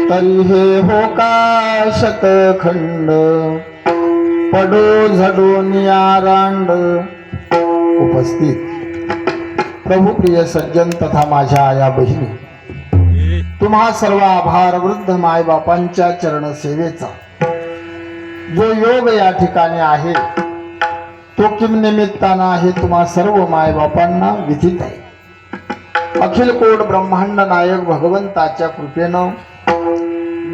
तरी हे हो का शतखंड पडो झडून या रांड. उपस्थित प्रभुप्रिय सज्जन तथा माझ्या आया बहिणी, तुम्हा सर्व आभार वृद्ध मायबापांच्या चरण सेवेचा जो योग या ठिकाणी आहे तो किम निमित्तानं आहे तुम्हा सर्व मायबापांना विधित आहे. अखिल कोट ब्रह्मांड नायक भगवंताच्या कृपेनं,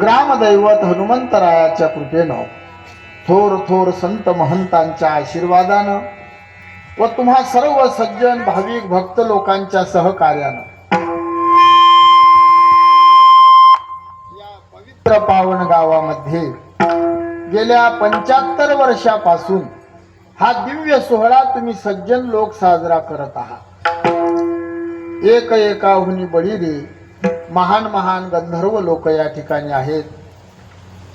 ग्रामदैवत हनुमंतरायाच्या कृपेनं, थोर थोर संत महंतांच्या आशीर्वादानं व तुम्हा सर्व सज्जन भाविक भक्त लोकांच्या सहकार्यानं या पवित्र पावन गावामध्ये गेल्या 75 वर्षापासून हा दिव्य सोहळा तुम्ही सज्जन लोक साजरा करत आहात. एक एकाहुनी बळी रे महान महान गंधर्व लोक या ठिकाणी आहेत.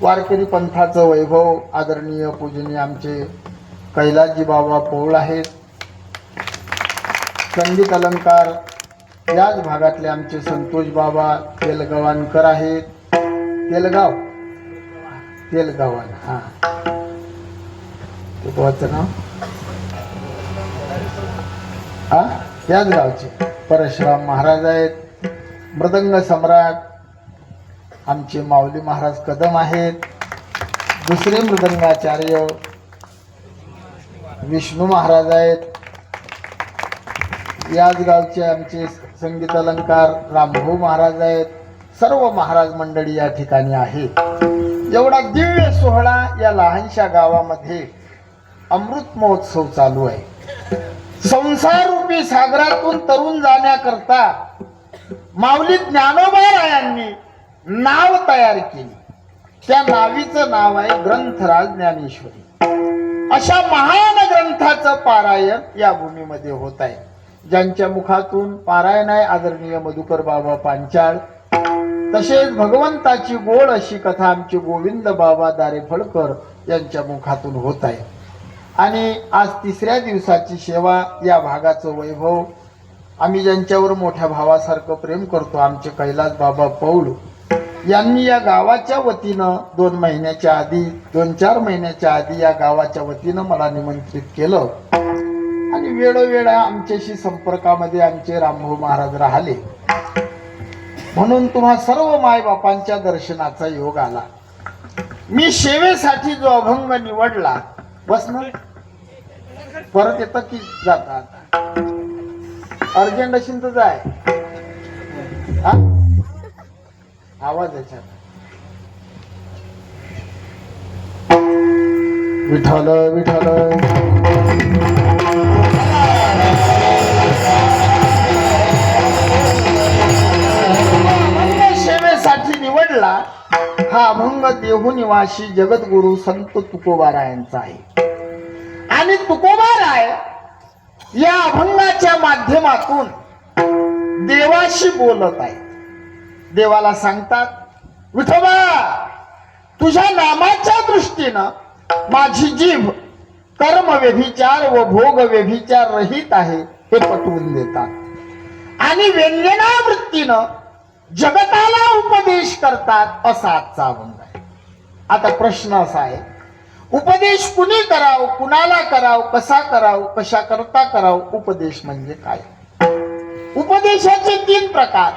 वारकरी पंथाचं वैभव आदरणीय पूजनीय आमचे कैलासजी बाबा पौळ आहेत. संगीत अलंकार याच भागातले आमचे संतोष बाबा तेलगवानकर आहेत. तेलगावन हा गावाचं नाव हा याच गावचे परशुराम महाराज आहेत. मृदंग सम्राट आमचे माऊली महाराज कदम आहेत. दुसरे मृदंगाचार्य विष्णू महाराज आहेत. याच गावचे आमचे संगीत अलंकार रामभाऊ महाराज आहेत. सर्व महाराज मंडळी या ठिकाणी आहेत. एवढा दिव्य सोहळा या लहानशा गावामध्ये अमृत महोत्सव चालू आहे. संसार रूपी सागरातून तरुण जाण्याकरता माऊली ज्ञानोबारायांनी नाव तयार केली. त्या नावीचं नाव आहे ग्रंथराज ज्ञानेश्वरी. अशा महान ग्रंथाचं पारायण या भूमीमध्ये होत आहे. ज्यांच्या मुखातून पारायण आहे आदरणीय मधुकर बाबा पांचाळ. तसेच भगवंताची गोड अशी कथा आमचे गोविंद बाबा दारेफळकर यांच्या मुखातून होत आहे. आणि आज तिसऱ्या दिवसाची सेवा या भागाचं वैभव आम्ही ज्यांच्यावर मोठ्या भावासारखं प्रेम करतो आमचे कैलास बाबा पौळ यांनी या गावाच्या वतीनं 2-4 महिन्याच्या आधी या गावाच्या वतीनं मला निमंत्रित केलं. आणि वेळोवेळा आमच्याशी संपर्कामध्ये आमचे रामभाऊ महाराज राहिले. म्हणून तुम्हा सर्व मायबापांच्या दर्शनाचा योग आला. मी सेवेसाठी जो अभंग निवडला बस ना परत येतं की जातात अर्जंट असेल तर जाय. आवाज याच्यात विठ्ठल विठ्ठल सेवेसाठी निवडला हा अभंग देहू निवासी जगद्गुरु संत तुकोबारायांचा आहे. आणि तुकोबाराय या अभंगाच्या माध्यमातून देवाशी बोलत आहे. देवाला सांगतात विठोबा तुझ्या नामाच्या दृष्टीनं माझी जीभ कर्म व्यभिचार व भोग व्यभिचार रहित आहे हे पटवून देतात. आणि व्यंजनावृत्तीनं जगताला उपदेश करतात असा आजचा अभंग आहे. आता प्रश्न असा आहे उपदेश कुणी कराव, कुणाला कराव, कसा कराव, कशा करता कराव. उपदेश म्हणजे काय? उपदेशाचे 3 प्रकार: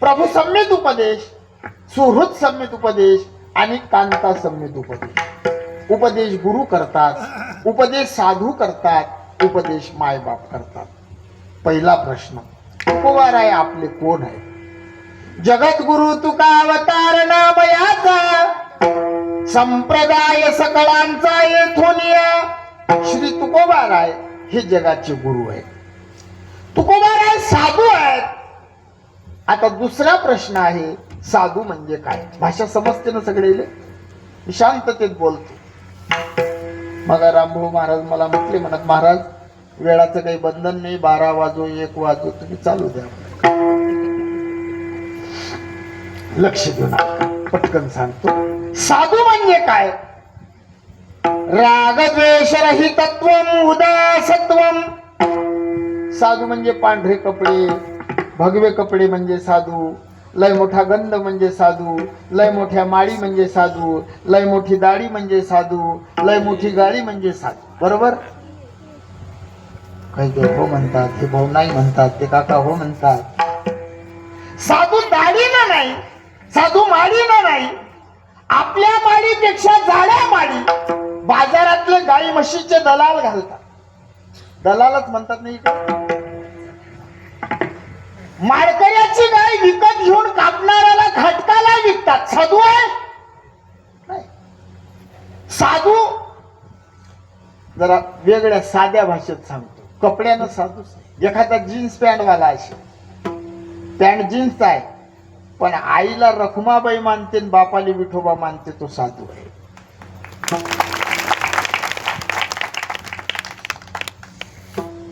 प्रभू सम्मित उपदेश, सुहृद सम्मित उपदेश आणि कांता सम्मित उपदेश. उपदेश गुरु करतात, उपदेश साधू करतात, उपदेश मायबाप करतात. पहिला प्रश्न तुकोबाराय आपले कोण आहे? जगद्गुरु तुका अवतार नामयाचा संप्रदाय सकळांचा येथोनिया श्री तुकोबाराय हे जगाचे गुरु आहेत. तुकोबाराय साधू आहेत. आता दुसरा प्रश्न आहे साधू म्हणजे काय? भाषा समजते ना सगळेले? शांततेत बोलतो. मग रामभाऊ महाराज मला म्हटले म्हणत महाराज वेळाचं काही बंधन नाही, 12 वाजो 1 वाजो तुम्ही चालू द्या. लक्ष देऊ नका पटकन सांगतो. साधू म्हणजे काय? रागद्वेषरहितत्वम उदासत्वम. साधू म्हणजे पांढरे कपडे, भगवे कपडे म्हणजे साधू, लय मोठा गंध म्हणजे साधू, लय मोठ्या माळी म्हणजे साधू, लय मोठी दाढी म्हणजे साधू, लय मोठी गाडी म्हणजे साधू. बरोबर? काही ते हो म्हणतात, हे भाऊ नाही म्हणतात, ते काका हो म्हणतात. साधू दाढीनं नाही, साधू माळीनं नाही, आपल्या माळीपेक्षा जाड्या माळी बाजारातले गाई म्हशीचे दलाल घालतात. दलालच म्हणतात नाही का? माळकऱ्याची गाय विकत घेऊन कापणाऱ्याला घटकाला विकतात. साधू आहे नाही. साधू जरा वेगळ्या साध्या भाषेत सांगतो, कपड्यानं साधूच नाही. एखादा जीन्स पॅन्ट वाला असेल, पॅन्ट जीन्स आहे, पण आईला रखुमाबाई मानते, बापाली विठोबा मानते, तो साधू आहे.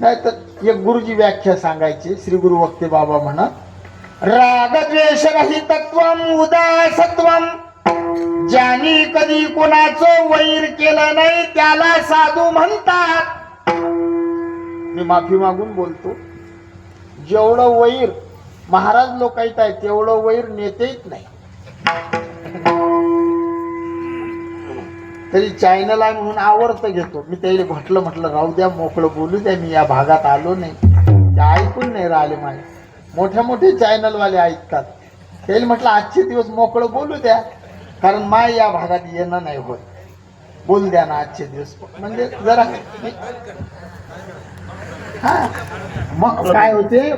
नाही तर एक गुरुजी व्याख्या सांगायची. श्री गुरु वक्ते बाबा म्हणा, राग द्वेष रहितत्वम उदासत्वम, ज्यांनी कधी कोणाचं वैर केलं नाही त्याला साधू म्हणतात. मी माफी मागून बोलतो, जेवढं वैर महाराज लोक आहेत तेवढं वैर नेतेच नाही. तरी चॅनल आहे म्हणून आवडतं घेतो मी. त्याला म्हटलं राहू द्या, मोकळं बोलू द्या, मी या भागात आलो नाही. ते ऐकून नाही राहिले. माझे मोठे मोठे चॅनलवाले ऐकतात. त्याला म्हटलं आजचे दिवस मोकळं बोलू द्या, कारण माय या भागात येणं नाही होत. बोल द्या ना आजचे दिवस, म्हणजे जरा. हा मग काय होते.